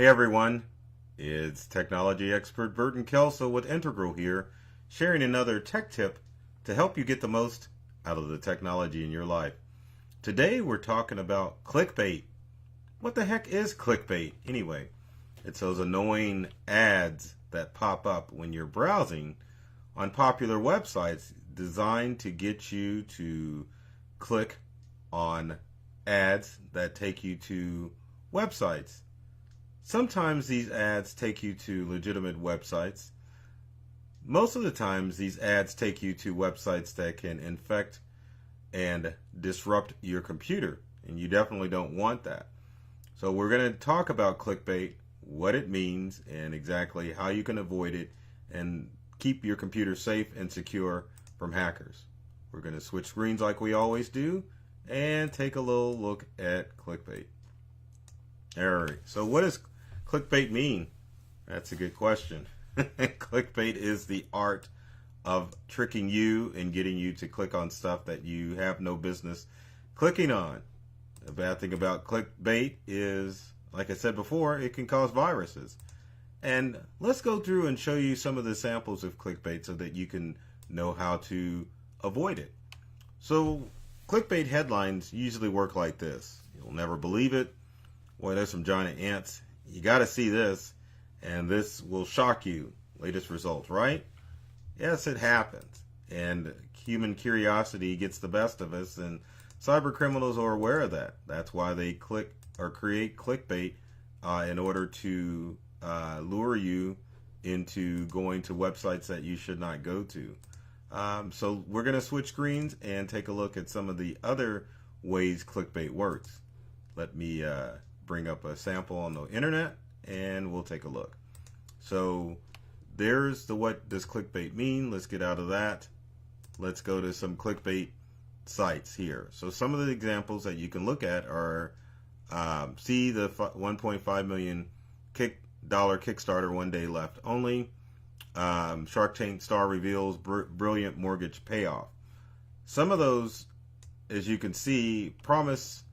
Hey everyone, it's technology expert Burton Kelso with Integral here, sharing another tech tip to help you get the most out of the technology in your life. Today we're talking about clickbait. What the heck is clickbait anyway? It's those annoying ads that pop up when you're browsing on popular websites designed to get you to click on ads that take you to websites. Sometimes these ads take you to legitimate websites. Most of the times these ads take you to websites that can infect and disrupt your computer, and you definitely don't want that. So we're going to talk about clickbait, what it means, and exactly how you can avoid it and keep your computer safe and secure from hackers. We're going to switch screens like we always do and take a little look at clickbait. Alright, so what does clickbait mean? That's a good question. Clickbait is the art of tricking you and getting you to click on stuff that you have no business clicking on. The bad thing about clickbait is, like I said before, it can cause viruses. And let's go through and show you some of the samples of clickbait so that you can know how to avoid it. So clickbait headlines usually work like this. You'll never believe it. Boy, there's some giant ants. You got to see this, and this will shock you. Latest results, right? Yes, it happens. And human curiosity gets the best of us, and cyber criminals are aware of that. That's why they click or create clickbait in order to lure you into going to websites that you should not go to. So we're going to switch screens and take a look at some of the other ways clickbait works. Let me bring up a sample on the internet and we'll take a look. So there's the what does clickbait mean. Let's get out of that. Let's go to some clickbait sites here. So some of the examples that you can look at are see the 1.5 million Kickstarter, 1 day left only. Shark Tank star reveals brilliant mortgage payoff. Some of those, as you can see, promise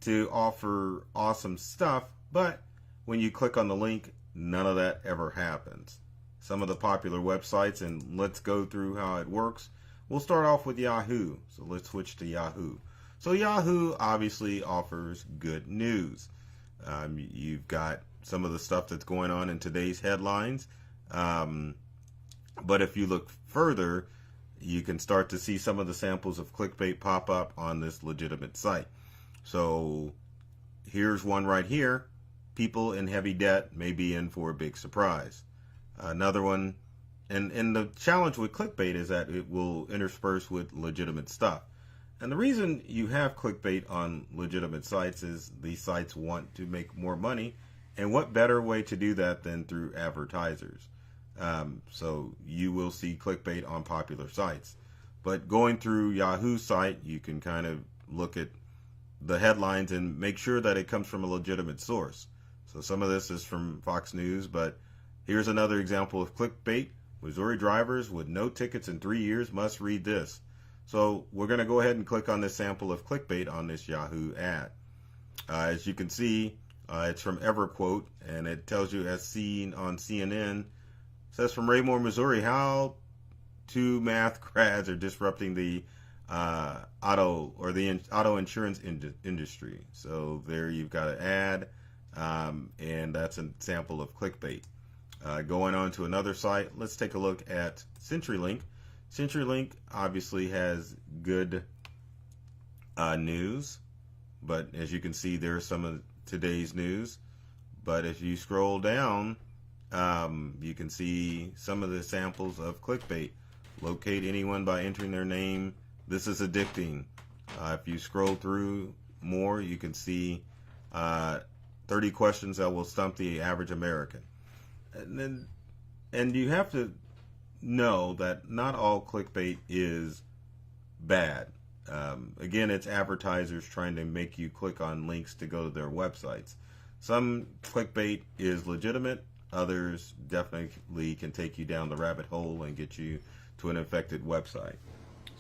to offer awesome stuff, but when you click on the link, none of that ever happens. Some of the popular websites, and let's go through how it works. We'll start off with Yahoo. So let's switch to Yahoo. So Yahoo obviously offers good news. You've got some of the stuff that's going on in today's headlines. But if you look further, you can start to see some of the samples of clickbait pop up on this legitimate site. So here's one right here. People in heavy debt may be in for a big surprise. Another one, and the challenge with clickbait is that it will intersperse with legitimate stuff. And the reason you have clickbait on legitimate sites is these sites want to make more money. And what better way to do that than through advertisers? So you will see clickbait on popular sites. But going through Yahoo's site, you can kind of look at the headlines and make sure that it comes from a legitimate source. So some of this is from Fox News, but here's another example of clickbait. Missouri drivers with no tickets in 3 years must read this. So we're going to go ahead and click on this sample of clickbait on this Yahoo ad. As you can see, it's from EverQuote, and it tells you, as seen on CNN, says from Raymore, Missouri, how two math grads are disrupting the auto insurance industry. So there you've got an ad, and that's a sample of clickbait. Going on to another site, let's take a look at CenturyLink. CenturyLink obviously has good news, but as you can see, there's some of today's news. But if you scroll down, you can see some of the samples of clickbait. Locate anyone by entering their name. This is addicting. If you scroll through more, you can see 30 questions that will stump the average American. And you have to know that not all clickbait is bad. Again, it's advertisers trying to make you click on links to go to their websites. Some clickbait is legitimate. Others definitely can take you down the rabbit hole and get you to an infected website.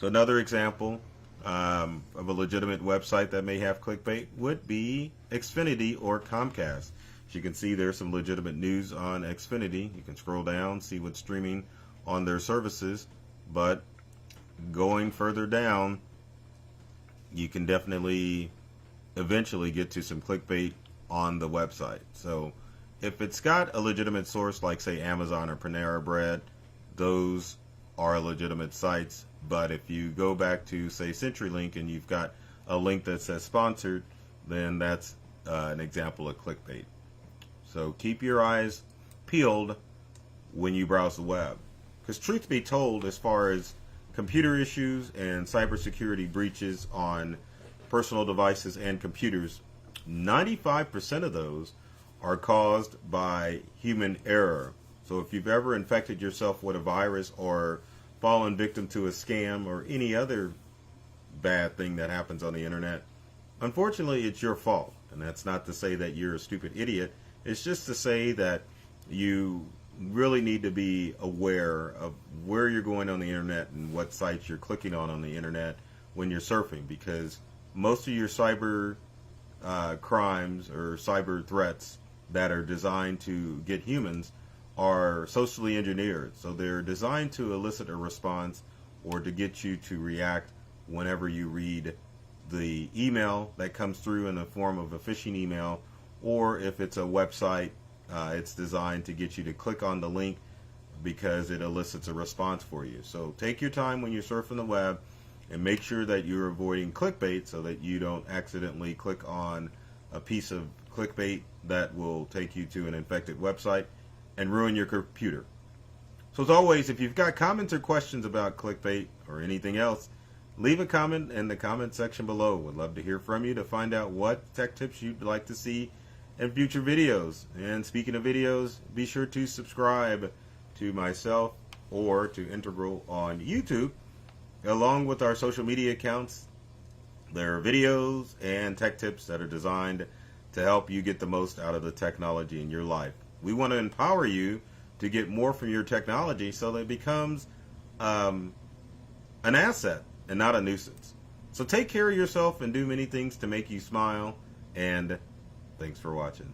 So another example of a legitimate website that may have clickbait would be Xfinity or Comcast. As you can see, there's some legitimate news on Xfinity. You can scroll down, see what's streaming on their services, but going further down, you can definitely eventually get to some clickbait on the website. So if it's got a legitimate source like, say, Amazon or Panera Bread, those are legitimate sites. But if you go back to, say, CenturyLink and you've got a link that says sponsored, then that's an example of clickbait. So keep your eyes peeled when you browse the web. Because truth be told, as far as computer issues and cybersecurity breaches on personal devices and computers, 95% of those are caused by human error. So if you've ever infected yourself with a virus or fallen victim to a scam or any other bad thing that happens on the internet, unfortunately it's your fault. And that's not to say that you're a stupid idiot. It's just to say that you really need to be aware of where you're going on the internet and what sites you're clicking on the internet when you're surfing, because most of your cyber crimes or cyber threats that are designed to get humans are socially engineered. So they're designed to elicit a response or to get you to react whenever you read the email that comes through in the form of a phishing email, or if it's a website, it's designed to get you to click on the link because it elicits a response for you. So take your time when you're surfing the web and make sure that you're avoiding clickbait so that you don't accidentally click on a piece of clickbait that will take you to an infected website and ruin your computer. So as always, if you've got comments or questions about clickbait or anything else, leave a comment in the comment section below. Would love to hear from you to find out what tech tips you'd like to see in future videos. And speaking of videos, be sure to subscribe to myself or to Integral on YouTube, along with our social media accounts. There are videos and tech tips that are designed to help you get the most out of the technology in your life. We want to empower you to get more from your technology so that it becomes an asset and not a nuisance. So take care of yourself and do many things to make you smile, and thanks for watching.